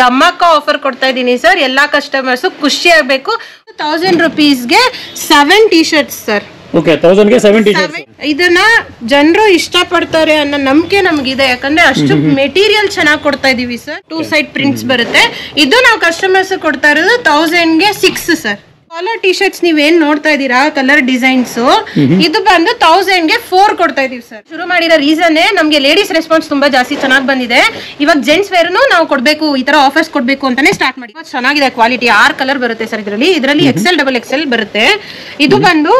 Dhamaka offer ಕೊಡ್ತಾ ಇದೀನಿ sir. ಎಲ್ಲಾ ಕಸ್ಟಮರ್ಸ್ ಖುಷಿ ಆಗ್ಬೇಕು. 1000 rupeesಗೆ 7 t-shirts ಸರ್. ಓಕೆ 1000 ಗೆ 7 t-shirts. ಇದನ್ನ ಜನರು ಇಷ್ಟಪಡ್ತಾರೆ ಅನ್ನೋ ನಂಬಿಕೆ ನಮಗಿದೆ. ಯಾಕಂದ್ರೆ ಅಷ್ಟು ಮೆಟೀರಿಯಲ್ ಚೆನ್ನಾಗಿ ಕೊಡ್ತಾ ಇದೀವಿ ಸರ್. 2 side prints ಬರುತ್ತೆ. ಇದು ನಾವು ಕಸ್ಟಮರ್ಸ್ ಕೊಡ್ತಾ ಇರೋದು 1000 ಗೆ 6 ಸರ್. ಕಾಲರ್ ಟಿ ಶರ್ಟ್ಸ್ ನೀವೇನ್ ನೋಡ್ತಾ ಇದೀರಾ ಕಲರ್ ಡಿಸೈನ್ಸ್, ಇದು ಬಂದು 1000 ಗೆ 4 ಕೊಡ್ತಾ ಇದೀವಿ ಸರ್. ಶುರು ಮಾಡಿರೋ ರೀಸನ್ ನಮ್ಗೆ ಲೇಡೀಸ್ ರೆಸ್ಪಾನ್ಸ್ ತುಂಬಾ ಜಾಸ್ತಿ ಚೆನ್ನಾಗಿ ಬಂದಿದೆ. ಇವಾಗ ಜೆಂಟ್ಸ್ ವೇರ್ ನಾವು ಕೊಡ್ಬೇಕು, ಈ ತರ ಆಫರ್ಸ್ ಕೊಡ್ಬೇಕು ಅಂತಾನೆ ಸ್ಟಾರ್ಟ್ ಮಾಡಿ. ಚೆನ್ನಾಗಿದೆ ಕ್ವಾಲಿಟಿ. 6 ಕಲರ್ ಬರುತ್ತೆ ಸರ್ ಇದರಲ್ಲಿ XL XXL ಬರುತ್ತೆ. ಇದು ಬಂದು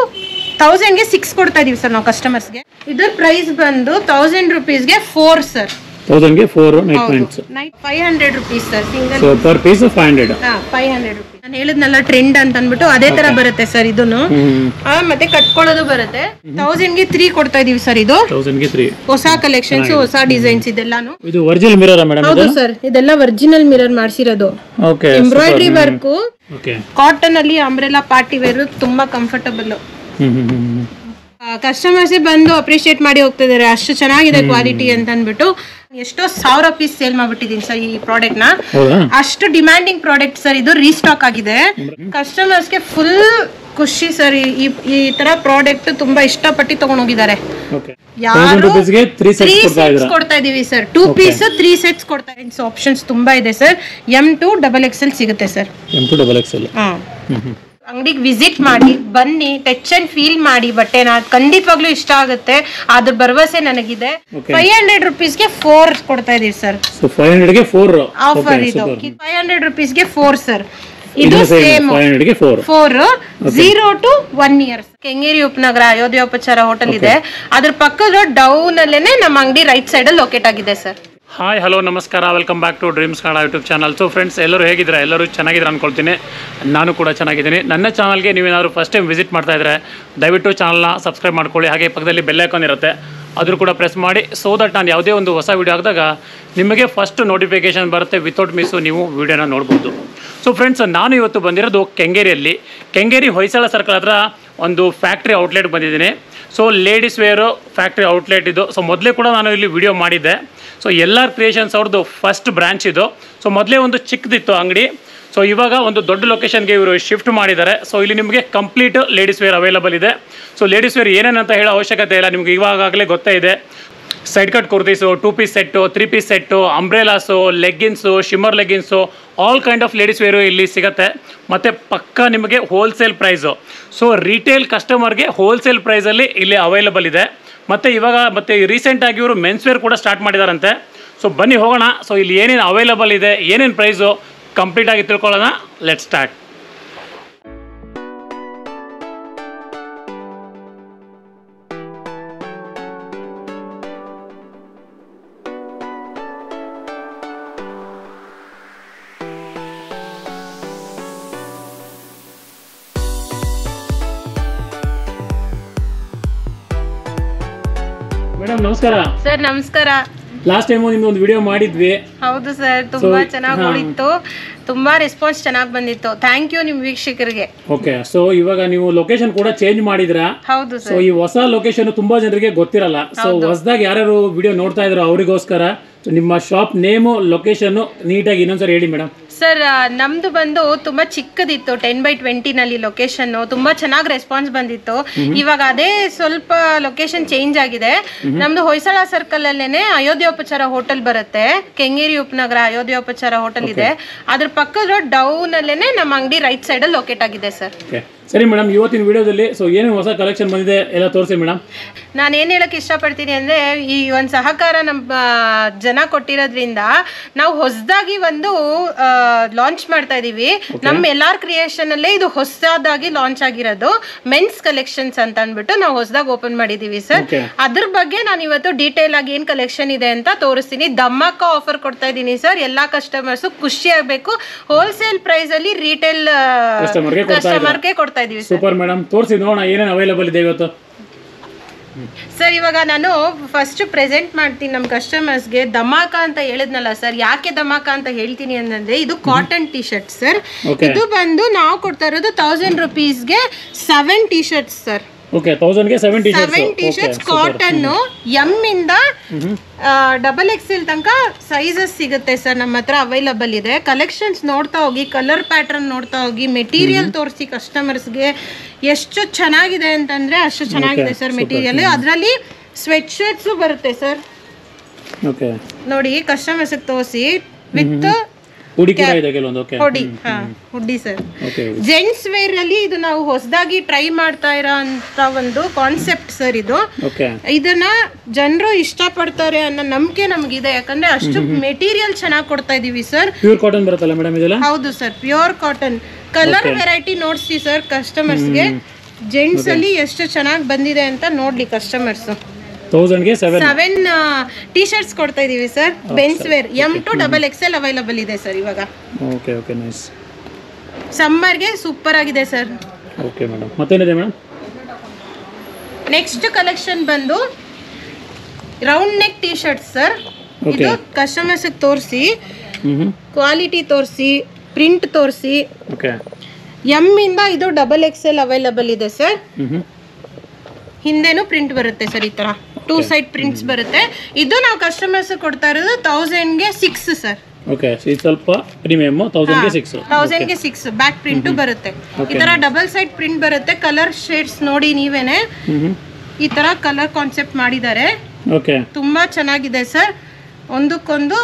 1000 ಗೆ 6 ಕೊಡ್ತಾ ಇದೀವಿ ಸರ್ ನಾವು ಕಸ್ಟಮರ್ಸ್ಗೆ. ಇದ್ರ ಪ್ರೈಸ್ ಬಂದು 1000 rupeesಗೆ 4 ಸರ್. 1000 ಗೆ 4 night prints. 500 rupees sir single. So per piece 500. 500 rupees. ನಾನು ಹೇಳಿದ್ನಲ್ಲ ಟ್ರೆಂಡ್ ಅಂತ ಅಂದ್ಬಿಟ್ಟು ಅದೇ ತರ ಬರುತ್ತೆ ಸರ್ ಇದನ್ನು. ಮತ್ತೆ ಕಟ್ಕೊಳ್ಳೋದು ಬರುತ್ತೆ. 1000 ಗೆ 3 ಕೊಡ್ತಾ ಇದೀವಿ ಸರ್. ಇದು 1000 ಗೆ 3 ಹೊಸ ಕಲೆಕ್ಷನ್ಸ್, ಹೊಸ ಡಿಸೈನ್ಸ್ ಇದೆಲ್ಲಾನು. ಇದು ಒರಿಜಿನಲ್ ಮಿರರ್ ಮೇಡಂ? ಹೌದು ಸರ್, ಇದೆಲ್ಲ ಒರಿಜಿನಲ್ ಮಿರರ್ ಮಾಡಿಸಿರೋದು. Okay. Embroidery work. Okay. Cotton ಅಲ್ಲಿ ಅಂಬ್ರೆಲಾ ಪಾರ್ಟಿ ವೇರ್ ತುಂಬಾ ಕಂಫರ್ಟಬಲ್. ಕಸ್ಟಮರ್ಸ್ ಬಂದು ಅಪ್ರಿಶಿಯೇಟ್ ಮಾಡಿ ಹೋಗ್ತಿದ್ದಾರೆ, ಅಷ್ಟು ಚೆನ್ನಾಗಿದೆ ಕ್ವಾಲಿಟಿ ಅಂತ ಅಂದ್ಬಿಟ್ಟು. ಎಷ್ಟೋ 1000 ಪೀಸ್ ಸೇಲ್ ಮಾಡ್ಬಿಟ್ಟಿದೀನಿ ಸರ್ ಈ ಪ್ರಾಡಕ್ಟ್ ನ. ಅಷ್ಟು ಡಿಮ್ಯಾಂಡಿಂಗ್ ಪ್ರಾಡಕ್ಟ್ ಸರ್. ಇದು ರೀಸ್ಟಾಕ್ ಆಗಿದೆ. ಕಸ್ಟಮರ್ಸ್ಗೆ ಫುಲ್ ಖುಷಿ ಸರ್. ಈ ತರ ಪ್ರಾಡಕ್ಟ್ ತುಂಬಾ ಇಷ್ಟಪಟ್ಟು ತಗೊಂಡ್ ಹೋಗಿದ್ದಾರೆ. ಯಾರು 3 sets ಕೊಡ್ತಾ ಇದೀವಿ ಸರ್. 2 ಪೀಸ್ 3 sets ಕೊಡ್ತಾ ಇದೀನಿ. ಆಪ್ಷನ್ಸ್ ತುಂಬಾ ಇದೆ ಸರ್. M2 XXL ಸಿಗುತ್ತೆ ಸರ್. M2 XXL. ಅಂಗಡಿಗೆ ವಿಸಿಟ್ ಮಾಡಿ, ಬನ್ನಿ, ಟಚ್ ಅಂಡ್ ಫೀಲ್ ಮಾಡಿ ಬಟ್ಟೆನ. ಖಂಡಿತವಾಗ್ಲೂ ಇಷ್ಟ ಆಗುತ್ತೆ, ಅದ್ರ ಭರವಸೆ ನನಗಿದೆ. 500 rupeesಗೆ 4 ಕೊಡ್ತಾ ಇದೀವಿ ಸರ್. 500 ಗೆ 4 ಆಫರ್ ಇದು. 500 rupeesಗೆ 4 ಸರ್. ಇದು ಸೇಮ್ 500 ಗೆ 4 0 to 1 year. ಕೆಂಗೇರಿ ಉಪನಗರ ಅಯೋಧ್ಯೋಪಚಾರ ಹೋಟೆಲ್ ಇದೆ, ಅದ್ರ ಪಕ್ಕದ ಡೌನ್ ಅಲ್ಲೇನೆ ನಮ್ಮ ಅಂಗಡಿ ರೈಟ್ ಸೈಡ್ ಅಲ್ಲಿ ಲೊಕೇಟ್ ಆಗಿದೆ ಸರ್. ಹಾಯ್ ಹಲೋ ನಮಸ್ಕಾರ, welcome back to Dreams Kannada YouTube channel. So friends, ಎಲ್ಲರೂ ಹೇಗಿದ್ದೀರಾ? ಎಲ್ಲರೂ ಚೆನ್ನಾಗಿದ್ದೀರಾ ಅನ್ಕೊಳ್ತೀನಿ. ನಾನು ಕೂಡ ಚೆನ್ನಾಗಿದ್ದೀನಿ. ನನ್ನ ಚಾನಲ್ಗೆ ನೀವೇನಾದರೂ ಫಸ್ಟ್ ಟೈಮ್ ವಿಸಿಟ್ ಮಾಡ್ತಾ ಇದ್ದರೆ ದಯವಿಟ್ಟು ಚಾನಲ್ನ ಸಬ್ಸ್ಕ್ರೈಬ್ ಮಾಡ್ಕೊಳ್ಳಿ. ಹಾಗೆ ಪಕ್ಕದಲ್ಲಿ ಬೆಲ್ ಐಕಾನ್ ಇರುತ್ತೆ, ಅದ್ರ ಕೂಡ ಪ್ರೆಸ್ ಮಾಡಿ. ಸೊ ದಟ್ ನಾನು ಯಾವುದೇ ಒಂದು ಹೊಸ ವೀಡಿಯೋ ಹಾಕಿದಾಗ ನಿಮಗೆ ಫಸ್ಟ್ ನೋಟಿಫಿಕೇಷನ್ ಬರುತ್ತೆ. ವಿತೌಟ್ ಮಿಸ್ಸು ನೀವು ವೀಡಿಯೋನ ನೋಡ್ಬೋದು. ಸೊ ಫ್ರೆಂಡ್ಸ್, ನಾನು ಇವತ್ತು ಬಂದಿರೋದು ಕೆಂಗೇರಿಯಲ್ಲಿ. ಕೆಂಗೇರಿ ಹೊಯ್ಸಳ ಸರ್ಕಲ್ ಹತ್ರ ಒಂದು ಫ್ಯಾಕ್ಟ್ರಿ ಔಟ್ಲೆಟ್ ಬಂದಿದ್ದೀನಿ. So ladies wear factory outlet ಇದು. ಸೊ ಮೊದಲೇ ಕೂಡ ನಾನು ಇಲ್ಲಿ ವಿಡಿಯೋ ಮಾಡಿದ್ದೆ. ಸೊ LR ಕ್ರಿಯೇಷನ್ಸ್ ಅವ್ರದ್ದು ಫಸ್ಟ್ ಬ್ರ್ಯಾಂಚ್ ಇದು. ಸೊ ಮೊದಲೇ ಒಂದು ಚಿಕ್ಕದಿತ್ತು ಅಂಗಡಿ. ಸೊ ಇವಾಗ ಒಂದು ದೊಡ್ಡ ಲೊಕೇಶನ್ಗೆ ಇವರು ಶಿಫ್ಟ್ ಮಾಡಿದ್ದಾರೆ. ಸೊ ಇಲ್ಲಿ ನಿಮಗೆ ಕಂಪ್ಲೀಟ್ ಲೇಡೀಸ್ ವೇರ್ ಅವೈಲಬಲ್ ಇದೆ. ಸೊ ಲೇಡೀಸ್ ವೇರ್ ಏನೇನಂತ ಹೇಳೋ ಅವಶ್ಯಕತೆ ಇಲ್ಲ, ನಿಮಗೆ ಇವಾಗಲೇ ಗೊತ್ತೇ ಇದೆ. Side cut kurtis, 2 piece set, 3 piece set, umbrellas, leggings, shimmer leggings, all kind of ladies wear ಇಲ್ಲಿ ಸಿಗುತ್ತೆ. ಮತ್ತು ಪಕ್ಕ ನಿಮಗೆ ಹೋಲ್ಸೇಲ್ ಪ್ರೈಸು. ಸೊ ರಿಟೇಲ್ ಕಸ್ಟಮರ್ಗೆ ಹೋಲ್ಸೇಲ್ ಪ್ರೈಸಲ್ಲಿ ಇಲ್ಲಿ ಅವೈಲಬಲ್ ಇದೆ. ಮತ್ತು ಇವಾಗ ರೀಸೆಂಟಾಗಿ ಇವರು ಮೆನ್ಸ್ ವೇರ್ ಕೂಡ ಸ್ಟಾರ್ಟ್ ಮಾಡಿದಾರಂತೆ. ಸೊ ಬನ್ನಿ ಹೋಗೋಣ. ಸೊ ಇಲ್ಲಿ ಏನೇನು ಅವೈಲಬಲ್ ಇದೆ, ಏನೇನು ಪ್ರೈಸು ಕಂಪ್ಲೀಟಾಗಿ ತಿಳ್ಕೊಳ್ಳೋಣ. Let start. ಮೇಡಮ್ ನಮಸ್ಕಾರ. ಸರ್ ನಮಸ್ಕಾರ. ಲಾಸ್ಟ್ ಟೈಮ್ ನಿಮ್ದು ಒಂದು ವಿಡಿಯೋ ಮಾಡಿದ್ವಿ. ಹೌದು ಸರ್, ತುಂಬಾ ಚೆನ್ನಾಗಿ ಓಡಿತ್ತು. ತುಂಬಾ ರೆಸ್ಪಾನ್ಸ್ ಚೆನ್ನಾಗಿ ಬಂದಿತ್ತು. ಥ್ಯಾಂಕ್ ಯು ನಿಮ್ ವೀಕ್ಷಕರಿಗೆ. ಓಕೆ. ಸೊ ಇವಾಗ ನೀವು ಲೊಕೇಶನ್ ಕೂಡ ಚೇಂಜ್ ಮಾಡಿದ್ರಾ? ಹೌದು ಸರ್. ಸೊ ಈ ಹೊಸ ಲೊಕೇಶನ್ ತುಂಬಾ ಜನರಿಗೆ ಗೊತ್ತಿರಲ್ಲ. ಸೊ ಹೊಸದಾಗಿ ಯಾರ್ಯಾರು ವಿಡಿಯೋ ನೋಡ್ತಾ ಇದ್ರು ಅವರಿಗೋಸ್ಕರ ನಿಮ್ಮ ಶಾಪ್ ನೇಮು, ಲೊಕೇಶನ್ ನೀಟಾಗಿ ಇನ್ನೊಂದ್ಸರಿ ಹೇಳಿ ಮೇಡಮ್. ಸರ್ ನಮ್ದು ಬಂದು ತುಂಬಾ ಚಿಕ್ಕದಿತ್ತು, 10x20 ನಲ್ಲಿ ಲೊಕೇಶನ್. ತುಂಬಾ ಚೆನ್ನಾಗಿ ರೆಸ್ಪಾನ್ಸ್ ಬಂದಿತ್ತು. ಇವಾಗ ಅದೇ ಸ್ವಲ್ಪ ಲೊಕೇಶನ್ ಚೇಂಜ್ ಆಗಿದೆ. ನಮ್ದು ಹೊಯ್ಸಳ ಸರ್ಕಲ್ ಅಲ್ಲೇನೆ ಅಯೋಧ್ಯೋಪಚಾರ ಹೋಟೆಲ್ ಬರುತ್ತೆ. ಕೆಂಗೇರಿ ಉಪನಗರ ಅಯೋಧ್ಯೋಪಚಾರ ಹೋಟೆಲ್ ಇದೆ, ಅದ್ರ ಪಕ್ಕದ ಡೌನ್ ಅಲ್ಲೇನೆ ನಮ್ಮ ಅಂಗಡಿ ರೈಟ್ ಸೈಡ್ ಅಲ್ಲಿ ಲೊಕೇಟ್ ಆಗಿದೆ ಸರ್. ಸರಿ ಮೇಡಮ್, ಇವತ್ತಿನ ವಿಡಿಯೋದಲ್ಲಿ ಸೊ ಏನೇನು ಹೊಸ ಕಲೆಕ್ಷನ್ ಬಂದಿದೆ ಎಲ್ಲ ತೋರಿಸಿ ಮೇಡಮ್. ನಾನು ಏನು ಹೇಳಕ್ ಇಷ್ಟಪಡ್ತೀನಿ ಅಂದ್ರೆ, ಈ ಒಂದು ಸಹಕಾರ ನಮ್ಮ ಜನ ಕೊಟ್ಟಿರೋದ್ರಿಂದ ನಾವು ಹೊಸದಾಗಿ ಒಂದು ಲಾಂಚ್ ಮಾಡ್ತಾ ಇದೀವಿ. ನಮ್ಮ LR ಕ್ರಿಯೇಷನ್ ಅಲ್ಲೇ ಇದು ಹೊಸದಾಗಿ ಲಾಂಚ್ ಆಗಿರೋದು ಮೆನ್ಸ್ ಕಲೆಕ್ಷನ್ಸ್ ಅಂತ ಅಂದ್ಬಿಟ್ಟು ನಾವು ಹೊಸದಾಗಿ ಓಪನ್ ಮಾಡಿದೀವಿ ಸರ್. ಅದ್ರ ಬಗ್ಗೆ ನಾನು ಇವತ್ತು ಡೀಟೇಲ್ ಆಗಿ ಏನ್ ಕಲೆಕ್ಷನ್ ಇದೆ ಅಂತ ತೋರಿಸ್ತೀನಿ. ಧಮಾಕ ಆಫರ್ ಕೊಡ್ತಾ ಇದೀನಿ ಸರ್. ಎಲ್ಲಾ ಕಸ್ಟಮರ್ಸ್ ಖುಷಿ ಆಗ್ಬೇಕು. ಹೋಲ್ಸೇಲ್ ಪ್ರೈಸ್ ಅಲ್ಲಿ ರಿಟೇಲ್ ಕಸ್ಟಮರ್ಗೆ ಕೊಡ್ತಾ ಇದೀವಿ. ಸೂಪರ್ ಮೇಡಮ್, ತೋರಿಸಿ ನೋಡೋಣ ಏನೇನು ಅವೈಲಬಲ್ ಇದೆ ಇವತ್ತು. ಸರ್ ಇವಾಗ ನಾನು ಫಸ್ಟ್ ಪ್ರೆಸೆಂಟ್ ಮಾಡ್ತೀನಿ ನಮ್ಮ ಕಸ್ಟಮರ್ಸ್ಗೆ. ಧಮಾಕ ಅಂತ ಹೇಳಿದ್ನಲ್ಲ ಸರ್, ಯಾಕೆ ಧಮಾಕ ಅಂತ ಹೇಳ್ತೀನಿ ಅಂತಂದ್ರೆ, ಇದು ಕಾಟನ್ ಟಿ ಶರ್ಟ್ ಸರ್. ಇದು ಬಂದು ನಾವು ಕೊಡ್ತಾ ಇರೋದು 1000 rupeesಗೆ 7 t-shirts ಸರ್. ಓಕೆ 1000ಗೆ 7 ಟಿ ಶರ್ಟ್ಸ್ ಕಾಟನ್ ಎಂ ಇಂದ XXL ತನಕ ಸೈಜಸ್ ಸಿಗುತ್ತೆ ಸರ್. ನಮ್ಮ ಹತ್ರ ಅವೈಲಬಲ್ ಇದೆ. ಕಲೆಕ್ಷನ್ಸ್ ನೋಡ್ತಾ ಹೋಗಿ, ಕಲರ್ ಪ್ಯಾಟರ್ನ್ ನೋಡ್ತಾ ಹೋಗಿ, ಮೆಟೀರಿಯಲ್ ತೋರಿಸಿ ಕಸ್ಟಮರ್ಸ್ಗೆ ಎಷ್ಟು ಚೆನ್ನಾಗಿದೆ ಅಂತಂದ್ರೆ ಅಷ್ಟು ಚೆನ್ನಾಗಿದೆ ಸರ್ ಮೆಟೀರಿಯಲ್. ಅದರಲ್ಲಿ ಸ್ವೆಟ್ ಶರ್ಟ್ಸ್ ಬರುತ್ತೆ ಸರ್. ಓಕೆ ನೋಡಿ ಕಸ್ಟಮರ್ಸ್ ತೋರಿಸಿ ವಿತ್ ಹುಡಿ ಸರ್. ಜೆಂಟ್ಸ್ ವೇರ್ ಅಲ್ಲಿ ಇದು ನಾವು ಹೊಸದಾಗಿ ಟ್ರೈ ಮಾಡ್ತಾ ಇರೋ ಅಂತ ಒಂದು ಕಾನ್ಸೆಪ್ಟ್ ಸರ್ ಇದು. ಇದನ್ನ ಜನರು ಇಷ್ಟಪಡ್ತಾರೆ ಅನ್ನೋ ನಂಬಿಕೆ ನಮಗಿದೆ. ಯಾಕಂದ್ರೆ ಅಷ್ಟು ಮೆಟೀರಿಯಲ್ ಚೆನ್ನಾಗಿ ಕೊಡ್ತಾ ಇದೀವಿ ಸರ್. ಪ್ಯೂರ್ ಕಾಟನ್ ಬರುತ್ತಲ್ಲ ಮೇಡಮ್ ಇದೆಲ್ಲ? ಹೌದು sir, pure cotton. Colour variety ನೋಡ್ಸಿ ಸರ್ ಕಸ್ಟಮರ್ಸ್ಗೆ. ಜೆಂಟ್ಸ್ ಅಲ್ಲಿ ಎಷ್ಟು ಚೆನ್ನಾಗಿ ಬಂದಿದೆ ಅಂತ ನೋಡ್ಲಿ ಕಸ್ಟಮರ್ಸ್. 1000ಗೆ 7 ಟಿ ಶರ್ಟ್ಸ್ ಕೊಡ್ತಾ ಇದೀವಿ sir. Men's wear M to XXL available ಇದೆ ಸರ್ ಇವಾಗ. Okay okay nice. ಸಮ್ಮರ್ಗೆ ಸೂಪರ್ ಆಗಿದೆ ಸರ್. ಓಕೆ ಮೇಡಮ್, ಮತ್ತೇನಿದೆ ಮೇಡಮ್? ನೆಕ್ಸ್ಟ್ ಕಲೆಕ್ಷನ್ ಬಂದು round neck T shirts sir. ಇದು ಕಸ್ಟಮರ್ಸ್ ತೋರಿಸಿ, ಕ್ವಾಲಿಟಿ ತೋರಿಸಿ, ಪ್ರಿಂಟ್ ತೋರಿಸಿ. ಓಕೆ M ಇಂದ ಇದು XXL ಅವೈಲಬಲ್ ಇದೆ ಸರ್. ಹಿಂದೆನೂ ಪ್ರಿಂಟ್ ಬರುತ್ತೆ ಸರ್. ಈ ತರ 2 ಸೈಡ್ ಪ್ರಿಂಟ್ಸ್ ಬರುತ್ತೆ. ಇದು ನಾವು ಕಸ್ಟಮರ್ಸ್ ಕೊಡ್ತಾ ಇರೋದು 1000ಗೆ 6 ಸರ್. ಓಕೆ, ಇದು ಸ್ವಲ್ಪ ಪ್ರೀಮಿಯಂ. 1000ಗೆ 6. 1000ಗೆ 6 ಬ್ಯಾಕ್ ಪ್ರಿಂಟ್ ಬರುತ್ತೆ. ಈ ತರ ಡಬಲ್ ಸೈಡ್ ಪ್ರಿಂಟ್ ಬರುತ್ತೆ. ಕಲರ್ ಶೇಡ್ಸ್ ನೋಡಿ ನೀವೇನೆ. ಈ ತರ ಕಲರ್ ಕಾನ್ಸೆಪ್ಟ್ ಮಾಡಿದ್ದಾರೆ. ಓಕೆ, ತುಂಬಾ ಚೆನ್ನಾಗಿದೆ ಸರ್. ಒಂದಕ್ಕೊಂದು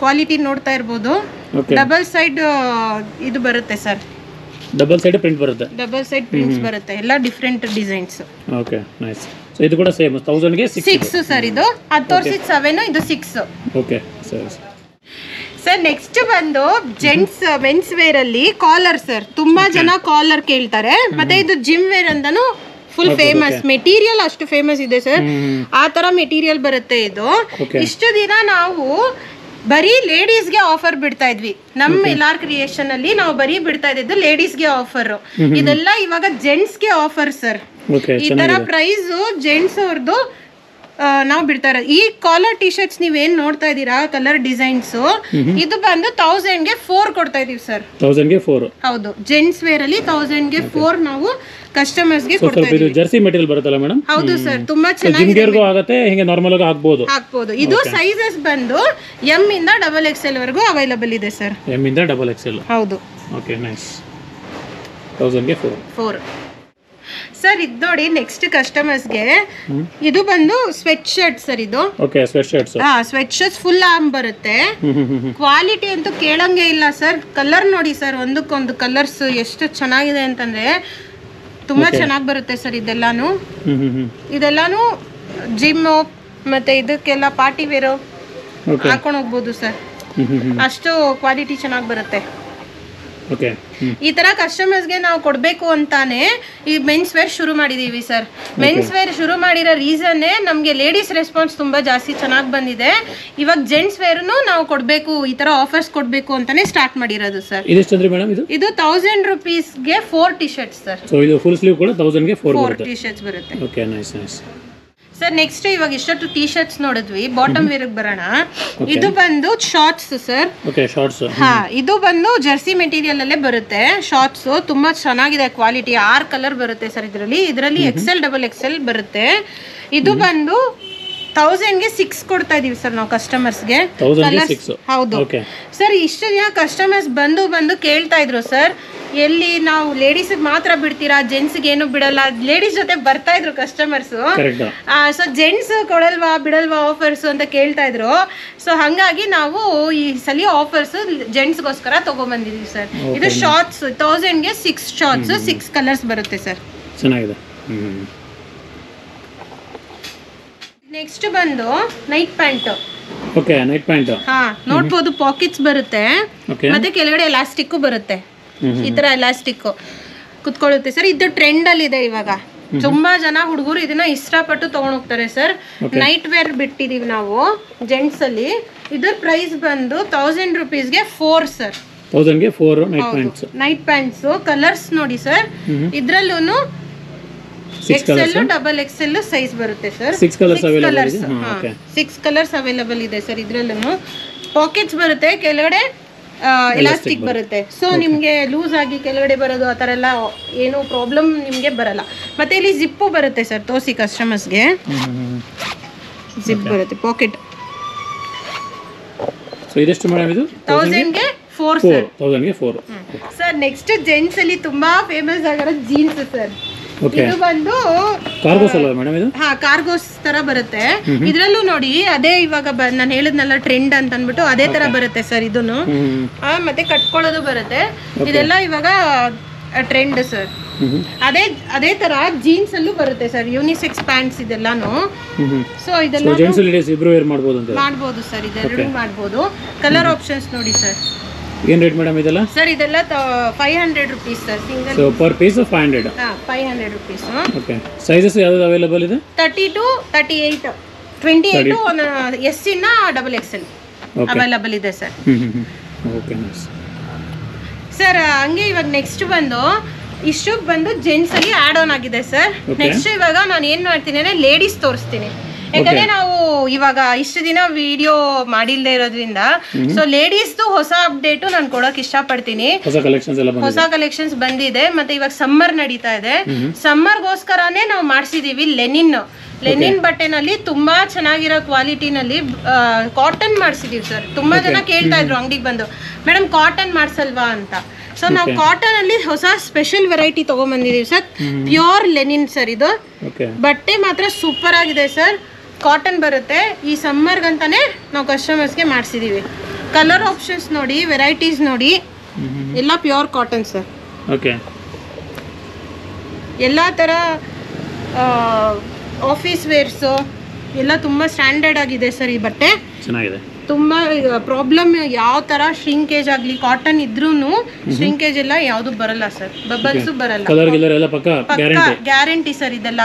ಕ್ವಾಲಿಟಿ ನೋಡ್ತಾ ಇರಬಹುದು. ಡಬಲ್ ಸೈಡ್ ಇದು ಬರುತ್ತೆ ಸರ್. ಡಬಲ್ ಸೈಡ್ ಪ್ರಿಂಟ್ ಬರುತ್ತೆ. ಡಬಲ್ ಸೈಡ್ ಪ್ರಿಂಟ್ಸ್ ಬರುತ್ತೆ. ಎಲ್ಲ different designs. Okay nice. So ಇದು ಕೂಡ ಸೇಮ್ 1000ಗೆ 6 ಸರ್. ಇದು ಅದು ತೋರಿಸಿದ 7, ಇದು 6. Okay sir. ಸರ್ ನೆಕ್ಸ್ಟ್ ಬಂದು ಜೆಂಟ್ಸ್ ಮೆನ್ಸ್ ವೇರ್ ಅಲ್ಲಿ ಕಾಲರ್ ಸರ್. ತುಂಬಾ ಜನ ಕಾಲರ್ ಕೇಳ್ತಾರೆ. ಮತ್ತೆ ಇದು ಜಿಮ್ ವೇರ್ ಅಂತಾನು ಫುಲ್ ಫೇಮಸ್. ಮೆಟೀರಿಯಲ್ ಅಷ್ಟು ಫೇಮಸ್ ಇದೆ ಸರ್. ಆ ತರ ಮೆಟೀರಿಯಲ್ ಬರುತ್ತೆ ಇದು. ಇಷ್ಟು ದಿನ ನಾವು ಬರೀ ಲೇಡೀಸ್ಗೆ ಆಫರ್ ಬಿಡ್ತಾ ಇದ್ವಿ. ನಮ್ಮ LR ಕ್ರಿಯೇಷನ್ ಅಲ್ಲಿ ನಾವು ಬರೀ ಬಿಡ್ತಾ ಇದ್ದು ಲೇಡೀಸ್ಗೆ ಆಫರ್. ಇದೆಲ್ಲ ಇವಾಗ ಜೆಂಟ್ಸ್ಗೆ ಆಫರ್ ಸರ್. ಈ ತರ ಪ್ರೈಸ್ ಜೆಂಟ್ಸ್ ಅವ್ರದ್ದು ನಾವು ಬಿಡ್ತಾ ಇರೋದು. ಈ ಕಾಲರ್ ಟಿ ಶರ್ಟ್ಸ್ ನೀವೇನ್ ನೋಡ್ತಾ ಇದೀರಾ ಕಲರ್ ಡಿಸೈನ್ಸ್, ಇದು ಬಂದು 1000ಗೆ 4 ಕೊಡ್ತಾ ಇದೀವಿ ಸರ್. 1000ಗೆ 4. ಹೌದು, ಜೆಂಟ್ಸ್ ವೇರ್ ಅಲ್ಲಿ 1000ಗೆ 4 ನಾವು ಕಸ್ಟಮರ್ಸ್ ಗೆ ಕೊಡ್ತಾ ಇದೀವಿ. ಇದು ಜರ್ಸಿ ಮೆಟೀರಿಯಲ್ ಬರುತ್ತಲ್ಲ ಮೇಡಂ? ಹೌದು ಸರ್, ತುಂಬಾ ಚೆನ್ನಾಗಿದೆ. ಜಿಮ್ ಗೇರ್ಗೂ ಆಗುತ್ತೆ, ಹಿಂಗೆ ನಾರ್ಮಲ್ ಆಗಿ ಹಾಕಬಹುದು. ಇದು ಸೈಜಸ್ ಬಂದು M ಇಂದ XXL ವರೆಗೂ ಅವೈಲಬಲ್ ಇದೆ ಸರ್. M ಇಂದ XXL. ಹೌದು. Okay nice. 1000ಗೆ 4 ಸರ್. ಇದು ನೋಡಿ ನೆಕ್ಸ್ಟ್ ಕಸ್ಟಮರ್ಸ್ಗೆ ಇದು ಬಂದು ಸ್ವೆಟ್ ಶರ್ಟ್ ಸರ್. ಇದು okay, sweat shirts. Sweat shirts full arm ಬರುತ್ತೆ. ಕ್ವಾಲಿಟಿ ಅಂತೂ ಕೇಳಂಗೆ ಇಲ್ಲ ಸರ್. ಕಲರ್ ನೋಡಿ ಸರ್, ಒಂದಕ್ಕೊಂದು ಕಲರ್ಸ್ ಎಷ್ಟು ಚೆನ್ನಾಗಿದೆ ಅಂತಂದ್ರೆ ತುಂಬಾ ಚೆನ್ನಾಗಿ ಬರುತ್ತೆ ಸರ್. ಇದೆಲ್ಲಾನು ಜಿಮ್ ಮತ್ತೆ ಇದಕ್ಕೆಲ್ಲ ಪಾರ್ಟಿ ವೇರ್ ಹಾಕೊಂಡು ಹೋಗ್ಬೋದು ಸರ್. ಅಷ್ಟು ಕ್ವಾಲಿಟಿ ಚೆನ್ನಾಗಿ ಬರುತ್ತೆ. ಈ ತರ ಕಸ್ಟಮರ್ಸ್ಗೆ ನಾವು ಕೊಡ್ಬೇಕು ಅಂತಾನೆ ಈ ಮೆನ್ಸ್ ವೇರ್ ಶುರು ಮಾಡಿದೀವಿ ಸರ್. ಮೆನ್ಸ್ ವೇರ್ ಶುರು ಮಾಡಿರೋ ರೀಸನ್ ನಮ್ಗೆ ಲೇಡೀಸ್ ರೆಸ್ಪಾನ್ಸ್ ತುಂಬಾ ಜಾಸ್ತಿ ಚೆನ್ನಾಗಿ ಬಂದಿದೆ. ಇವಾಗ ಜೆಂಟ್ಸ್ ವೇರ್ನು ನಾವು ಕೊಡ್ಬೇಕು, ಈ ತರ ಆಫರ್ಸ್ ಕೊಡ್ಬೇಕು ಅಂತಾನೆ ಸ್ಟಾರ್ಟ್ ಮಾಡಿರೋದು ಸರ್. ಇದು 1000 ರೂಪೀಸ್ಗೆ 4 ಟಿ ಶರ್ಟ್ಸ್ ಸರ್. ಇದು ಫುಲ್ ಸ್ಲೀವ್ ಕೂಡ 1000ಗೆ 4 ಟಿ ಶರ್ಟ್ಸ್ ಬರುತ್ತೆ. Okay nice nice sir. Next ಇವಾಗ ಇಷ್ಟೊತ್ತು ಟಿ ಶರ್ಟ್ಸ್ ನೋಡಿದ್ವಿ. ಬಾಟಮ್ ವೇರ್ ಬರೋಣ. ಇದು ಬಂದು ಶಾರ್ಟ್ಸ್ ಸರ್. Okay, shorts. ಇದು ಬಂದು ಜರ್ಸಿ ಮೆಟೀರಿಯಲ್ ಅಲ್ಲೇ ಬರುತ್ತೆ. ಶಾರ್ಟ್ಸ್ ತುಂಬಾ ಚೆನ್ನಾಗಿದೆ ಕ್ವಾಲಿಟಿ. 6 ಕಲರ್ ಬರುತ್ತೆ ಸರ್ ಇದರಲ್ಲಿ. XL XXL ಬರುತ್ತೆ. ಇದು ಬಂದು 1000ಗೆ 6 ಕೊಡ್ತಾ ಇದೀವಿ ಸರ್ ನಾವು ಕಸ್ಟಮರ್ಸ್ಗೆ. ಹೌದು ಸರ್. ಇಷ್ಟು ದಿನ ಕಸ್ಟಮರ್ಸ್ ಬಂದು ಕೇಳ್ತಾ ಇದ್ರು ಸರ್, ಎಲ್ಲಿ ನಾವು ಲೇಡೀಸ್ ಮಾತ್ರ ಬಿಡ್ತೀರಾ, ಜೆಂಟ್ಸ್ಗೆ ಏನು ಬಿಡಲ್ಲ. ಲೇಡೀಸ್ ಜೊತೆ ಬರ್ತಾ ಇದ್ರು ಕಸ್ಟಮರ್ಸ್. ಸೊ ಜೆಂಟ್ಸ್ ಬಿಡಲ್ವಾ ಆಫರ್ಸ್ ಅಂತ ಕೇಳ್ತಾ ಇದ್ರು. ಸೊ ಹಂಗಾಗಿ ನಾವು ಈ ಸಲ ಆಫರ್ಸ್ ಜೆಂಟ್ಸ್ಗೋಸ್ಕರ ತಗೊಂಡ್ಬಂದಿದೀವಿ ಸರ್. ಇದು ಶಾರ್ಟ್ಸ್ 1000ಗೆ 6 ಶಾರ್ಟ್ಸ್, 6 ಕಲರ್ಸ್ ಬರುತ್ತೆ ಸರ್. ಚೆನ್ನಾಗಿದೆ. ನೆಕ್ಸ್ಟ್ ಬಂದು night pant. Okay, night pant. ನೋಡ್ಬೋದು ಪಾಕೆಟ್ಸ್ ಬರುತ್ತೆ. ಮತ್ತೆ ಕೆಳಗಡೆ ಎಲಾಸ್ಟಿಕ್ ಬರುತ್ತೆ. ಈ ತರ ಎಲಾಸ್ಟಿಕ್ ಕುತ್ಕೊಳ್ಳುತ್ತೆ ಸರ್. ಇದು ಟ್ರೆಂಡ್ ಅಲ್ಲಿ ಇದೆ ಇವಾಗ. ತುಂಬಾ ಜನ ಹುಡುಗರು ಇದನ್ನ ಇಷ್ಟಪಟ್ಟು ತಗೊಂಡ್ ಹೋಗ್ತಾರೆ ಸರ್. ನೈಟ್ ವೇರ್ ಬಿಟ್ಟಿದೀವಿ ನಾವು ಜೆಂಟ್ಸ್ ಅಲ್ಲಿ. ಇದರ ಪ್ರೈಸ್ ಬಂದು 1000 ರೂಪೀಸ್ಗೆ 4 ಸರ್. 1000ಗೆ 4 night pants. ಕಲರ್ಸ್ ನೋಡಿ ಸರ್. ಇದ್ರಲ್ಲೂ XL XXL ಸೈಜ್ ಬರುತ್ತೆ ಸರ್. 6 ಕಲರ್ಸ್ ಅವೈಲೇಬಲ್ ಇದೆ. 6 ಕಲರ್ಸ್ ಅವೈಲೇಬಲ್ ಇದೆ ಸರ್. ಇದ್ರಲ್ಲೂ ಪಾಕೆಟ್ಸ್ ಬರುತ್ತೆ. ಕೆಳಗಡೆ ಎಲಾಸ್ಟಿಕ್ ಬರುತ್ತೆ. ಸೊ ನಿಮಗೆ ಲೂಸ್ ಆಗಿ ಕೆಳಗಡೆ ಬರೋದು ಆ ಥರ ಎಲ್ಲ ಏನು ಪ್ರಾಬ್ಲಮ್ ನಿಮಗೆ ಬರಲ್ಲ. ಮತ್ತೆ ಇಲ್ಲಿ ಜಿಪ್ಪು ಬರುತ್ತೆ ಸರ್, ತೋರಿಸಿ ಕಸ್ಟಮರ್ಸ್ಗೆ. ಜಿಪ್ ಬರುತ್ತೆ, ಪಾಕೆಟ್. ಸೊ ಇದೆಷ್ಟು ಮೇಡಮ್ ಇದು? 1000ಗೆ 4 ಸರ್. 1000ಗೆ 4 ಸರ್. ನೆಕ್ಸ್ಟ್ ಜೆಂಟ್ಸ್ ಅಲ್ಲಿ ತುಂಬಾ ಫೇಮಸ್ ಆಗಿರೋ ಜೀನ್ಸ್ ಸರ್. ಇದು ಬಂದು ಕಾರ್ಗೋಸ್ ಅಲ್ವಾ ಮೇಡಮ್ ಇದು? ಹಾ, ಕಾರ್ಗೋಸ್ ತರ ಬರುತ್ತೆ. ಇದ್ರಲ್ಲೂ ನೋಡಿ ಅದೇ ಇವಾಗ ನಾನು ಹೇಳಿದ್ನಲ್ಲ ಟ್ರೆಂಡ್ ಅಂತ ಅಂದ್ಬಿಟ್ಟು ಅದೇ ತರ ಬರುತ್ತೆ ಸರ್. ಇದನ್ನು ಮತ್ತೆ ಕಟ್ಕೊಳ್ಳೋದು ಬರುತ್ತೆ. ಇದೆಲ್ಲ ಇವಾಗ ಟ್ರೆಂಡ್ ಸರ್. ಅದೇ ತರ ಜೀನ್ಸ್ ಅಲ್ಲೂ ಬರುತ್ತೆ ಸರ್, ಯೂನಿಸೆಕ್ಸ್ ಪ್ಯಾಂಟ್ಸ್ ಇದೆಲ್ಲಾನು. ಸೊ ಇದೆಲ್ಲ ಜೆಂಟ್ಸ್ ಲೇಡೀಸ್ ಇಬ್ರು ವೇರ್ ಮಾಡಬಹುದು ಸರ್. ಇದೆರಡು ಮಾಡಬಹುದು. ಕಲರ್ ಆಪ್ಷನ್ಸ್ ನೋಡಿ ಸರ್. ಏನ್ ರೇಟ್ ಮೇಡಮ್ ಇದೆಲ್ಲ? ಸರ್ ಇದೆಲ್ಲ 500 rupees sir, single. So per piece 500. 500 rupees. Okay. Sizes ಯಾವುದು ಅವೈಲೇಬಲ್ ಇದೆ? 30 to 38, 28 ಎಸ್ ಇನ್ನ XXL ಅವೈಲೇಬಲ್ ಇದೆ ಸರ್. Okay nice sir. ಹಂಗೆ ಇವಾಗ ನೆಕ್ಸ್ಟ್ ಬಂದು ಇಷ್ಟು ಬಂದು ಜೆಂಟ್ಸ್ ಅಲ್ಲಿ ಆಡ್ ಆನ್ ಆಗಿದೆ ಸರ್. ನೆಕ್ಸ್ಟ್ ಇವಾಗ ನಾನು ಏನ್ ಮಾಡ್ತೀನಿ ಅಂದ್ರೆ ಲೇಡೀಸ್ ತೋರಿಸ್ತೀನಿ. ಯಾಕಂದ್ರೆ ನಾವು ಇವಾಗ ಇಷ್ಟು ದಿನ ವಿಡಿಯೋ ಮಾಡಿಲ್ದೇ ಇರೋದ್ರಿಂದ ಸೊ ಲೇಡೀಸ್ದು ಹೊಸ ಅಪ್ಡೇಟ್ ನಾನು ಕೊಡಕ್ ಇಷ್ಟಪಡ್ತೀನಿ. ಹೊಸ ಕಲೆಕ್ಷನ್ಸ್ ಬಂದಿದೆ. ಮತ್ತೆ ಇವಾಗ ಸಮ್ಮರ್ ನಡೀತಾ ಇದೆ. ಸಮ್ಮರ್ಗೋಸ್ಕರನೇ ನಾವು ಮಾಡಿಸಿದೀವಿ ಲೆನಿನ್ ಬಟ್ಟೆನಲ್ಲಿ ತುಂಬಾ ಚೆನ್ನಾಗಿರೋ ಕ್ವಾಲಿಟಿನಲ್ಲಿ ಕಾಟನ್ ಮಾಡಿಸಿದೀವಿ ಸರ್. ತುಂಬಾ ಜನ ಕೇಳ್ತಾ ಇದ್ರು ಅಂಗಡಿಗೆ ಬಂದು, ಮೇಡಮ್ ಕಾಟನ್ ಮಾಡ್ಸಲ್ವಾ ಅಂತ. ಸೊ ನಾವು ಕಾಟನ್ ಅಲ್ಲಿ ಹೊಸ ಸ್ಪೆಷಲ್ ವೆರೈಟಿ ತಗೊಂಡ್ಬಂದಿದೀವಿ ಸರ್. Pure linen sir. ಇದು ಬಟ್ಟೆ ಮಾತ್ರ ಸೂಪರ್ ಆಗಿದೆ ಸರ್. ಕಾಟನ್ ಬರುತ್ತೆ. ಈ ಸಮ್ಮರ್ಗಂತಾನೆ ನಾವು ಕಸ್ಟಮರ್ಸ್ಗೆ ಮಾಡಿಸಿದೀವಿ. ಕಲರ್ ಆಪ್ಷನ್ಸ್ ನೋಡಿ, ವೆರೈಟೀಸ್ ನೋಡಿ, ಎಲ್ಲ ಪ್ಯೂರ್ ಕಾಟನ್ ಸರ್. ಓಕೆ. ಎಲ್ಲ ಥರ ಆಫೀಸ್ ವೇರ್ಸು ಎಲ್ಲ ತುಂಬ ಸ್ಟ್ಯಾಂಡರ್ಡ್ ಆಗಿದೆ ಸರ್. ಈ ಬಟ್ಟೆ ಚೆನ್ನಾಗಿದೆ. ತುಂಬ ಪ್ರಾಬ್ಲಮ್ ಯಾವ ಥರ ಶ್ರಿಂಕೇಜ್ ಆಗಲಿ ಕಾಟನ್ ಇದ್ರೂ ಶ್ರಿಂಕೇಜ್ ಎಲ್ಲ ಯಾವುದು ಬರಲ್ಲ ಸರ್. ಬಬಲ್ಸು ಬರಲ್ಲ. ಗ್ಯಾರಂಟಿ ಸರ್ ಇದೆಲ್ಲ.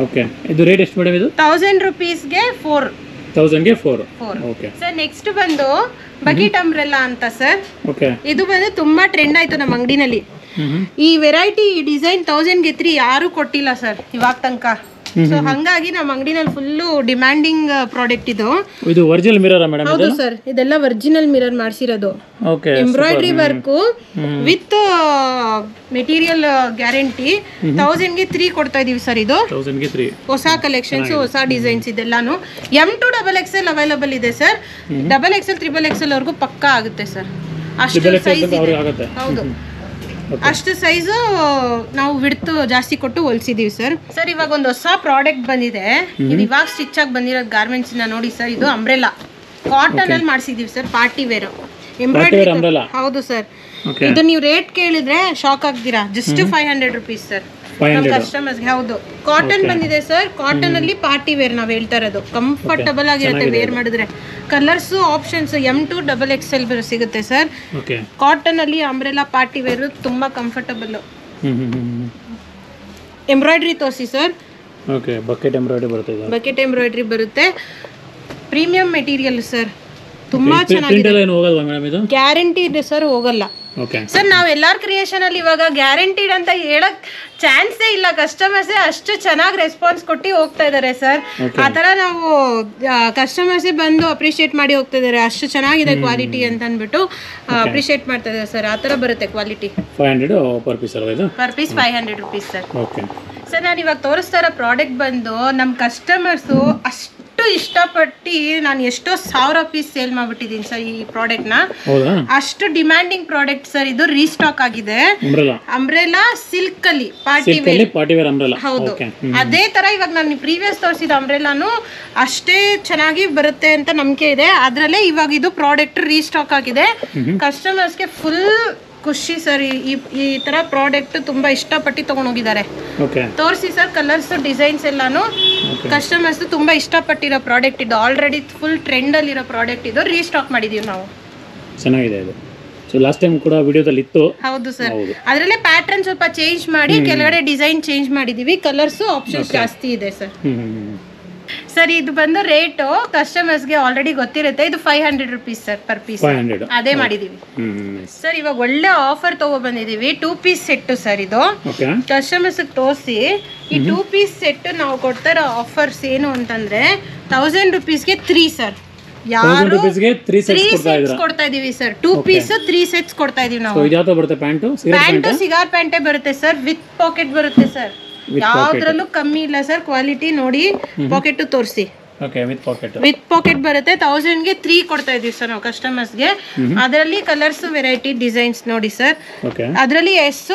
ಓಕೆ. ಇದು ರೇಟ್ ಎಷ್ಟು ಮೇಡಮ್ ಇದು? 1000 ರೂಪೀಸ್ಗೆ 4. 1000ಗೆ 4. Okay sir. ನೆಕ್ಸ್ಟ್ ಬಂದು ಬಕೆಟ್ ಅಂಬ್ರೆಲ್ಲಾ ಅಂತ ಸರ್. ಓಕೆ. ಇದು ಬಂದು ತುಂಬಾ ಟ್ರೆಂಡ್ ಆಯ್ತು ನಮ್ಮ ಅಂಗಡಿನಲ್ಲಿ. ಈ ವೆರೈಟಿ ಡಿಸೈನ್ 1000ಗೆ 3 ಯಾರು ಕೊಟ್ಟಿಲ್ಲ ಸರ್ ಇವಾಗ ತನಕ. ಸೊ ಹಂಗಾಗಿ ನಮ್ಮ ಅಂಗಡಿನಲ್ಲಿ ಫುಲ್ಲು ಡಿಮ್ಯಾಂಡಿಂಗ್ ಪ್ರಾಡಕ್ಟ್ ಇದು. ಇದು ಒರಿಜಿನಲ್ ಮಿರರ್ ಮೇಡಮ್? ಹೌದು ಸರ್. ಇದೆಲ್ಲ ಒರಿಜಿನಲ್ ಮಿರರ್ ಮಾಡಿಸಿರೋದು. Okay. Embroidery work with material guarantee. 1000ಗೆ 3 ಕೊಡ್ತಾ ಇದೀವಿ ಸರ್. ಇದು 1000ಗೆ 3 ಹೊಸ ಕಲೆಕ್ಷನ್ಸ್, ಹೊಸ ಡಿಸೈನ್ಸ್ ಇದೆಲ್ಲಾನು. M to XXL ಅವೈಲೇಬಲ್ ಇದೆ ಸರ್. XXL, XXL ವರ್ಗೂ ಪಕ್ಕಾ ಆಗುತ್ತೆ ಸರ್. ಅಷ್ಟು ಸೈಜ್ ಇದೆ. ಹೌದು, ಅಷ್ಟು ಸೈಜು ನಾವು ವಿಡ್ತ್ ಜಾಸ್ತಿ ಕೊಟ್ಟು ಹೊಲ್ಸಿದೀವಿ ಸರ್. ಸರ್ ಇವಾಗ ಒಂದು ಹೊಸ ಪ್ರಾಡಕ್ಟ್ ಬಂದಿದೆ. ಇದು ಇವಾಗ ಸ್ಟಿಚ್ ಆಗಿ ಬಂದಿರೋ ಗಾರ್ಮೆಂಟ್ಸ್ ಇಂದ ನೋಡಿ ಸರ್. ಇದು ಅಂಬ್ರೆಲಾ ಕಾಟನ್ ಅಲ್ಲಿ ಮಾಡಿಸಿದೀವಿ ಸರ್. Party wear embroidery. ಹೌದು ಸರ್. ಇದು ನೀವು ರೇಟ್ ಕೇಳಿದ್ರೆ ಶಾಕ್ ಆಗ್ತೀರಾ. ಜಸ್ಟ್ 500 ರೂಪೀಸ್ ಸರ್ ಕಸ್ಟಮರ್ಸ್ಗೆ. ಹೌದು, ಕಾಟನ್ ಬಂದಿದೆ ಸರ್. ಕಾಟನ್ ಅಲ್ಲಿ ಪಾರ್ಟಿ ವೇರ್ ನಾವು ಹೇಳ್ತಾ ಇರೋದು. ಕಂಫರ್ಟಬಲ್ ಆಗಿರುತ್ತೆ ವೇರ್ ಮಾಡಿದ್ರೆ. Colours options M to XXL ಸಿಗುತ್ತೆ ಸರ್. ಕಾಟನ್ ಅಲ್ಲಿ ಅಂಬ್ರೆಲಾ ಪಾರ್ಟಿ ವೇರ್ ತುಂಬಾ ಕಂಫರ್ಟಬಲ್. ಎಂಬ್ರಾಯ್ಡ್ರಿ ತೋರಿಸಿ ಸರ್. ಓಕೆ. ಬಕೆಟ್ ಎಂಬ್ರಾಯ್ಡ್ರಿ ಬರುತ್ತೆ. ಬಕೆಟ್ ಎಂಬ್ರಾಯ್ಡ್ರಿ ಬರುತ್ತೆ. Premium material sir. ತುಂಬಾ ಚೆನ್ನಾಗಿದೆ. ಗ್ಯಾರಂಟಿ ಇದೆ ಸರ್, ಹೋಗಲ್ಲ ಸರ್. ನಾವು ಎಲ್ಲಾರ್ ಕ್ರಿಯೇಷನ್ ಅಲ್ಲಿ ಇವಾಗ ಗ್ಯಾರಂಟಿಡ್ ಅಂತ ಹೇಳಕ್ ಚಾನ್ಸೇ ಇಲ್ಲ. ಕಸ್ಟಮರ್ಸೇ ಅಷ್ಟು ಚೆನ್ನಾಗಿ ರೆಸ್ಪಾನ್ಸ್ ಕೊಟ್ಟು ಹೋಗ್ತಾ ಇದಾರೆ ಸರ್. ಆತರ ನಾವು ಕಸ್ಟಮರ್ಸೇ ಬಂದು ಅಪ್ರಿಶಿಯೇಟ್ ಮಾಡಿ ಹೋಗ್ತಾ ಇದಾರೆ. ಅಷ್ಟು ಚೆನ್ನಾಗಿದೆ ಕ್ವಾಲಿಟಿ ಅಂತ ಅಂದ್ಬಿಟ್ಟು ಅಪ್ರಿಶಿಯೇಟ್ ಮಾಡ್ತಾ ಇದಾರೆ ಸರ್. ಆತರ ಬರುತ್ತೆ quality. 500 per piece 500 rupees sir. Sir ನಾನು ಇವಾಗ ತೋರಿಸ್ತಾ ಇರೋ ಪ್ರಾಡಕ್ಟ್ ಬಂದು ನಮ್ಮ ಕಸ್ಟಮರ್ಸು ಅಷ್ಟು ಇಷ್ಟಪಟ್ಟು ನಾನು ಎಷ್ಟೋ 1000 ಪೀಸ್ ಸೇಲ್ ಮಾಡ್ಬಿಟ್ಟಿದ್ದೀನಿ ಸರ್ ಈ ಪ್ರಾಡಕ್ಟ್ ನ. ಅಷ್ಟು ಡಿಮ್ಯಾಂಡಿಂಗ್ ಪ್ರಾಡಕ್ಟ್ ಸರ್. ಇದು ರೀಸ್ಟಾಕ್ ಆಗಿದೆ. ಅಂಬ್ರೆಲಾ ಸಿಲ್ಕ್ ಅಲ್ಲಿ ಪಾರ್ಟಿ ವೇರ್ ಅಂಬ್ರೆಲಾ. ಹೌದು, ಅದೇ ತರ ಇವಾಗ ನಾನು ಪ್ರೀವಿಯಸ್ ತೋರಿಸಿದ ಅಂಬ್ರೆಲಾನು ಅಷ್ಟೇ ಚೆನ್ನಾಗಿ ಬರುತ್ತೆ ಅಂತ ನಂಬಿಕೆ ಇದೆ. ಅದ್ರಲ್ಲೇ ಇವಾಗ ಇದು ಪ್ರಾಡಕ್ಟ್ ರೀಸ್ಟಾಕ್ ಆಗಿದೆ. ಕಸ್ಟಮರ್ಸ್ಗೆ ಫುಲ್ ಖುಷಿ ಸರ್. ಈ ತರ ಪ್ರಾಡಕ್ಟ್ ತುಂಬಾ ಇಷ್ಟಪಟ್ಟು ತಗೊಂಡ್ ಹೋಗಿದ್ದಾರೆ. ತೋರಿಸಿ ಸರ್ ಕಲರ್ಸ್, ಡಿಸೈನ್ಸ್ ಎಲ್ಲಾನು. ಕಸ್ಟಮರ್ಸ್ ತುಂಬಾ ಇಷ್ಟಪಟ್ಟಿರೋ ಪ್ರಾಡಕ್ಟ್ ಇದು. ಆಲ್ರೆಡಿ ಫುಲ್ ಟ್ರೆಂಡ್ ಅಲ್ಲಿ ಇರೋ ಪ್ರಾಡಕ್ಟ್ ಇದು. ರೀಸ್ಟಾಕ್ ಮಾಡಿದೀವಿ ನಾವು. ಚೆನ್ನಾಗಿದೆ ಇದು. ಸೊ ಲಾಸ್ಟ್ ಟೈಮ್ ಕೂಡ ವಿಡಿಯೋದಲ್ಲಿ ಇತ್ತು. ಹೌದು ಸರ್. ಅದರಲ್ಲೇ ಪ್ಯಾಟರ್ನ್ ಸ್ವಲ್ಪ ಚೇಂಜ್ ಮಾಡಿ ಕೆಳಗಡೆ ಡಿಸೈನ್ ಚೇಂಜ್ ಮಾಡಿದೀವಿ. ಕಲರ್ಸ್ ಆಪ್ಷನ್ಸ್ ಜಾಸ್ತಿ ಇದೆ ಸರ್. ಸರ್ ಇದು ಬಂದು ರೇಟು ಕಸ್ಟಮರ್ಸ್ಗೆ ಆಲ್ರೆಡಿ ಗೊತ್ತಿರುತ್ತೆ. ಇದು 500 ರೂಪೀಸ್ ಸರ್ ಪರ್ ಪೀಸ್. ಅದೇ ಮಾಡಿದೀವಿ ಸರ್. ಇವಾಗ ಒಳ್ಳೆ ಆಫರ್ ತಗೋ ಬಂದಿದೀವಿ. 2 ಪೀಸ್ ಸೆಟ್ ಸರ್. ಇದು ಕಸ್ಟಮರ್ಸ್ ತೋರಿಸಿ. ಈ 2 ಪೀಸ್ ಸೆಟ್ ನಾವು ಕೊಡ್ತಾ ಇರೋ ಆಫರ್ಸ್ ಏನು ಅಂತಂದ್ರೆ 1000 ರೂಪೀಸ್ಗೆ 3 ಸರ್. ಯಾರು rupeesಗೆ 3 sets ಕೊಡ್ತಾ sets ಇದ್ದೀರಾ ಕೊಡ್ತಾ ಇದೀವಿ ಸರ್ 2 ಪೀಸ್ 3 sets ಕೊಡ್ತಾ ಇದೀವಿ ನಾವು. ಇದು ಯಾವ ತರ ಬರುತ್ತೆ ಪ್ಯಾಂಟ್? ಪ್ಯಾಂಟ್ ಸಿಗಾರ್ ಪ್ಯಾಂಟೇ ಬರುತ್ತೆ ಸರ್, ವಿತ್ ಪಾಕೆಟ್ ಬರುತ್ತೆ ಸರ್. ಯಾವ್ದ್ರಲ್ಲೂ ಕಮ್ಮಿ ಇಲ್ಲ ಸರ್, ಕ್ವಾಲಿಟಿ ನೋಡಿ. ಪಾಕೆಟ್ ತೋರಿಸಿ. ಓಕೆ, ವಿತ್ ಪಾಕೆಟ್ ಬರುತ್ತೆ. 1000 ಗೆ 3 ಕೊಡ್ತಾ ಇದೀವಿ ಸರ್ ನಾವು ಕಸ್ಟಮರ್ಸ್ ಗೆ. ಅದರಲ್ಲಿ ಕಲರ್ಸ್, ವೆರೈಟಿ, ಡಿಸೈನ್ಸ್ ನೋಡಿ ಸರ್. ಅದರಲ್ಲಿ ಎಸ್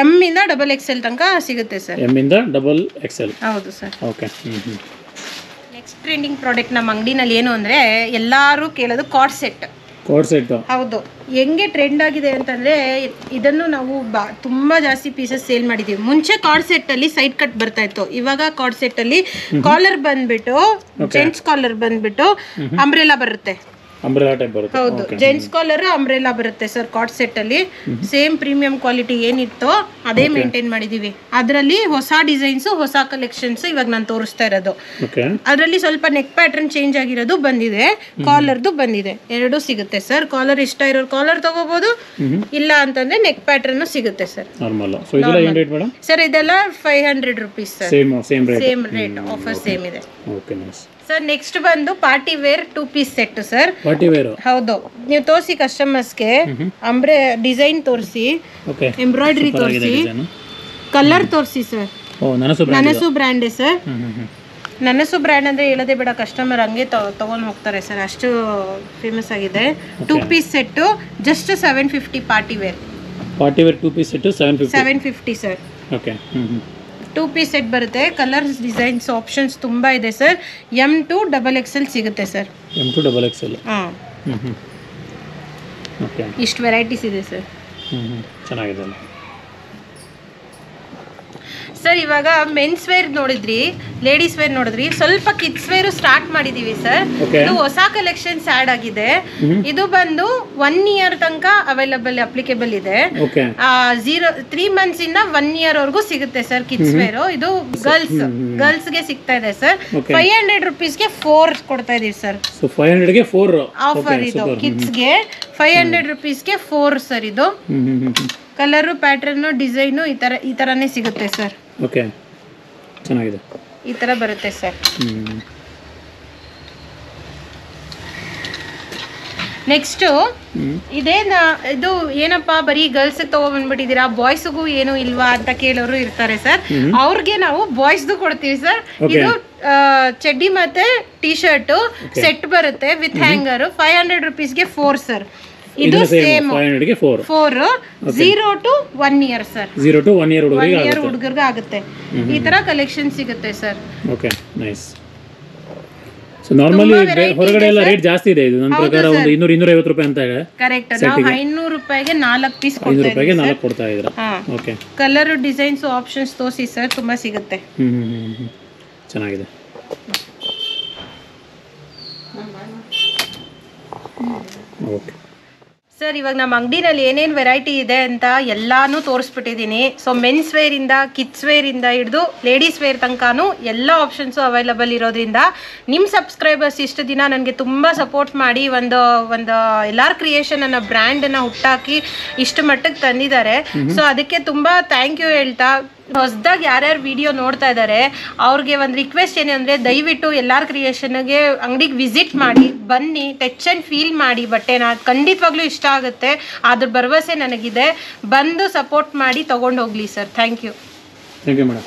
ಎಂ ಇಂದ XXL ತನಕ ಸಿಗುತ್ತೆ ಸರ್. ಎಂ ಇಂದ XXL. ಹೌದು sir. Okay. Next trending product ನಮ್ಮ ಅಂಗಡಿನಲ್ಲಿ ಏನು ಅಂದ್ರೆ ಎಲ್ಲರೂ ಕೇಳೋದು ಕಾರ್ಡ್ ಸೆಟ್. ಹೌದು. ಹೆಂಗೆ ಟ್ರೆಂಡ್ ಆಗಿದೆ ಅಂತಂದ್ರೆ ಇದನ್ನು ನಾವು ತುಂಬಾ ಜಾಸ್ತಿ ಪೀಸಸ್ ಸೇಲ್ ಮಾಡಿದೀವಿ. ಮುಂಚೆ ಕಾರ್ಡ್ ಸೆಟ್ ಅಲ್ಲಿ ಸೈಡ್ ಕಟ್ ಬರ್ತಾ ಇತ್ತು. ಇವಾಗ ಕಾರ್ಡ್ ಸೆಟ್ ಅಲ್ಲಿ ಕಾಲರ್ ಬಂದ್ಬಿಟ್ಟು, ಜೆಂಟ್ಸ್ ಕಾಲರ್ ಬಂದ್ಬಿಟ್ಟು ಅಂಬ್ರೆಲಾ ಬರುತ್ತೆ. ಅಂಬ್ರೆಲಾ ಟೈಪ್ ಬರುತ್ತೆ. ಹೌದು, ಜೆಂಟ್ಸ್ ಕಾಲರ್ ಅಂಬ್ರೆಲಾ ಬರುತ್ತೆ ಸರ್ ಕಾರ್ಡ್ ಸೆಟ್ ಅಲ್ಲಿ. ಸೇಮ್ ಪ್ರೀಮಿಯಂ ಕ್ವಾಲಿಟಿ ಏನಿತ್ತೋ ಅದೇ ಮೇಂಟೈನ್ ಮಾಡಿದೀವಿ. ಅದರಲ್ಲಿ ಹೊಸ ಡಿಸೈನ್ಸ್, ಹೊಸ ಕಲೆಕ್ಷನ್ಸ್ ಇವಾಗ ನಾನು ತೋರಿಸ್ತಾ ಇರೋದು. ಅದರಲ್ಲಿ ಸ್ವಲ್ಪ ನೆಕ್ ಪ್ಯಾಟರ್ನ್ ಚೇಂಜ್ ಆಗಿರೋದು ಬಂದಿದೆ, ಕಾಲರ್ದು ಬಂದಿದೆ. ಎರಡೂ ಸಿಗುತ್ತೆ ಸರ್. ಕಾಲರ್ ಇಷ್ಟ ಇರೋರು ಕಾಲರ್ ತಗೋಬಹುದು, ಇಲ್ಲ ಅಂತಂದ್ರೆ ನೆಕ್ ಪ್ಯಾಟರ್ನ್ ಸಿಗುತ್ತೆ ಸರ್. ಸರ್ ಇದೆಲ್ಲ 500 rupees sir. Same rate, offer same ಇದೆ ಸರ್. ನೆಕ್ಸ್ಟ್ ಬಂದು party wear 2 piece set sir. ಹೌದು, ನೀವು ತೋರಿಸಿ ಕಸ್ಟಮರ್ಸ್ಗೆ. ಡಿಸೈನ್ ತೋರಿಸಿ, ಎಂಬ್ರಾಯ್ಡ್ರಿ ತೋರಿಸಿ, ಕಲರ್ ತೋರಿಸಿ sir. Nanasu brand sir. Nanasu brand ಅಂದ್ರೆ ಹೇಳೋದೇ ಬೇಡ, ಕಸ್ಟಮರ್ ಹಂಗೆ ತಗೊಂಡ್ ಹೋಗ್ತಾರೆ ಸರ್, ಅಷ್ಟು ಫೇಮಸ್ ಆಗಿದೆ. 2 piece set just 750. Party wear 2 piece set 750 sir. Okay. 2 piece set ಬರುತ್ತೆ. ಕಲರ್ಸ್, ಡಿಸೈನ್ಸ್, ಆಪ್ಷನ್ಸ್ ತುಂಬಾ ಇದೆ ಸರ್. M to XXL ಸಿಗುತ್ತೆ sir. M to XXL. Okay. ಇಷ್ಟು ವೆರೈಟೀಸ್ ಇದೆ ಸರ್. ಚೆನ್ನಾಗಿದೆ ಸರ್. ಇವಾಗ ಮೆನ್ಸ್ ವೇರ್ ನೋಡಿದ್ರಿ, ಲೇಡೀಸ್ ವೇರ್ ನೋಡಿದ್ರಿ, ಸ್ವಲ್ಪ ಕಿಡ್ಸ್ ವೇರ್ ಸ್ಟಾರ್ಟ್ ಮಾಡಿದೀವಿ ಸರ್. ಇದು ಹೊಸ ಕಲೆಕ್ಷನ್ಸ್ ಆಡ್ ಆಗಿದೆ. ಇದು ಬಂದು 1 year ತನಕ ಅವೈಲಬಲ್, ಅಪ್ಲಿಕೇಬಲ್ ಇದೆ. 3 months ಇಂದ 1 year ವರೆಗೂ ಸಿಗುತ್ತೆ ಸರ್ ಕಿಡ್ಸ್ ವೇರ್. ಇದು ಗರ್ಲ್ಸ್ ಗೆ ಸಿಗ್ತಾ ಇದೆ ಸರ್. 500 rupees ಗೆ 4 ಕೊಡ್ತಾ ಇದೀವಿ ಸರ್. 500 ಗೆ 4 ಆಫರ್ ಇದು ಕಿಡ್ಸ್ ಗೆ. 500 rupees ಗೆ 4 ಸರ್. ಇದು ಕಲರು, ಪ್ಯಾಟರ್ನು, ಡಿಸೈನು ಈ ತರನೇ ಸಿಗುತ್ತೆ ಸರ್. ಓಕೆ, ಚೆನ್ನಾಗಿದೆ. ಈ ತರ ಬರುತ್ತೆ ಸರ್. ನೆಕ್ಸ್ಟ್ ಇದು ಏನಪ್ಪಾ ಬರೀ ಗರ್ಲ್ಸ್ ತಗೊಂಡ್ಬಂದ್ಬಿಟ್ಟಿದ್ದೀರಾ, ಬಾಯ್ಸ್ಗೂ ಏನು ಇಲ್ವಾ ಅಂತ ಕೇಳೋರು ಇರ್ತಾರೆ ಸರ್. ಅವ್ರಿಗೆ ನಾವು ಬಾಯ್ಸ್ದು ಕೊಡ್ತೀವಿ ಸರ್. ಇದು ಚಡ್ಡಿ ಮತ್ತೆ ಟಿ ಶರ್ಟ್ ಸೆಟ್ ಬರುತ್ತೆ ವಿತ್ ಹ್ಯಾಂಗರ್. 500 rupees ಗೆ 4 ಸರ್. ಇದು ಸೇಮ್ 500 ಗೆ 4 0 to 1 year sir. 0 to 1 year ಹುಡುಗರಿಗೆ ಆಗುತ್ತೆ. ಈ ತರ ಕಲೆಕ್ಷನ್ ಸಿಗುತ್ತೆ sir. Okay, nice. So normally ಹೊರಗಡೆ ಎಲ್ಲ ರೇಟ್ ಜಾಸ್ತಿ ಇದೆ. ಇದು ನನ್ನ ಪ್ರಕಾರ ಒಂದು 200-250 ರೂಪಾಯಿ ಅಂತ ಇದೆ. ಕರೆಕ್ಟ್. ನಾವು 500 ರೂಪಾಯಿಗೆ 4 ಪೀಸ್ ಕೊಡ್ತಾ ಇದ್ದೀವಿ. 500 ರೂಪಾಯಿಗೆ 4 ಕೊಡ್ತಾ ಇದ್ದೀರಾ. ಓಕೆ. ಕಲರ್, ಡಿಸೈನ್ಸ್, ಆಪ್ಷನ್ಸ್ ತೋರಿಸಿ ಸರ್, ತುಂಬಾ ಸಿಗುತ್ತೆ. ಚೆನ್ನಾಗಿದೆ. ಓಕೆ ಸರ್, ಇವಾಗ ನಮ್ಮ ಅಂಗಡಿನಲ್ಲಿ ಏನೇನು ವೆರೈಟಿ ಇದೆ ಅಂತ ಎಲ್ಲಾನು ತೋರಿಸ್ಬಿಟ್ಟಿದ್ದೀನಿ. ಸೊ ಮೆನ್ಸ್ ವೇರ್ ಇಂದ, ಕಿಡ್ಸ್ ವೇರ್ ಇಂದ ಹಿಡಿದು ಲೇಡೀಸ್ ವೇರ್ ತನಕನೂ ಎಲ್ಲ ಆಪ್ಷನ್ಸು ಅವೈಲಬಲ್ ಇರೋದ್ರಿಂದ ನಿಮ್ಮ ಸಬ್ಸ್ಕ್ರೈಬರ್ಸ್ ಇಷ್ಟು ದಿನ ನನಗೆ ತುಂಬ ಸಪೋರ್ಟ್ ಮಾಡಿ ಒಂದು ಎಲ್ಲಾರ್ ಕ್ರಿಯೇಷನ್ ಅನ್ನೋ ಬ್ರ್ಯಾಂಡನ್ನು ಹುಟ್ಟಾಕಿ ಇಷ್ಟು ಮಟ್ಟಕ್ಕೆ ತಂದಿದ್ದಾರೆ. ಸೊ ಅದಕ್ಕೆ ತುಂಬ ಥ್ಯಾಂಕ್ ಯು ಹೇಳ್ತಾ, ಹೊಸದಾಗಿ ಯಾರ್ಯಾರು ವಿಡಿಯೋ ನೋಡ್ತಾ ಇದ್ದಾರೆ ಅವ್ರಿಗೆ ಒಂದು ರಿಕ್ವೆಸ್ಟ್ ಏನಂದರೆ, ದಯವಿಟ್ಟು ಎಲ್ಲಾರ್ ಕ್ರಿಯೇಷನ್ಗೆ ಅಂಗಡಿಗೆ ವಿಸಿಟ್ ಮಾಡಿ, ಬನ್ನಿ, ಟಚ್ ಆ್ಯಂಡ್ ಫೀಲ್ ಮಾಡಿ ಬಟ್ಟೆನ. ಖಂಡಿತವಾಗ್ಲೂ ಇಷ್ಟ ಆಗುತ್ತೆ, ಅದ್ರ ಭರವಸೆ ನನಗಿದೆ. ಬಂದು ಸಪೋರ್ಟ್ ಮಾಡಿ ತೊಗೊಂಡು ಹೋಗಲಿ ಸರ್. Thank you madam.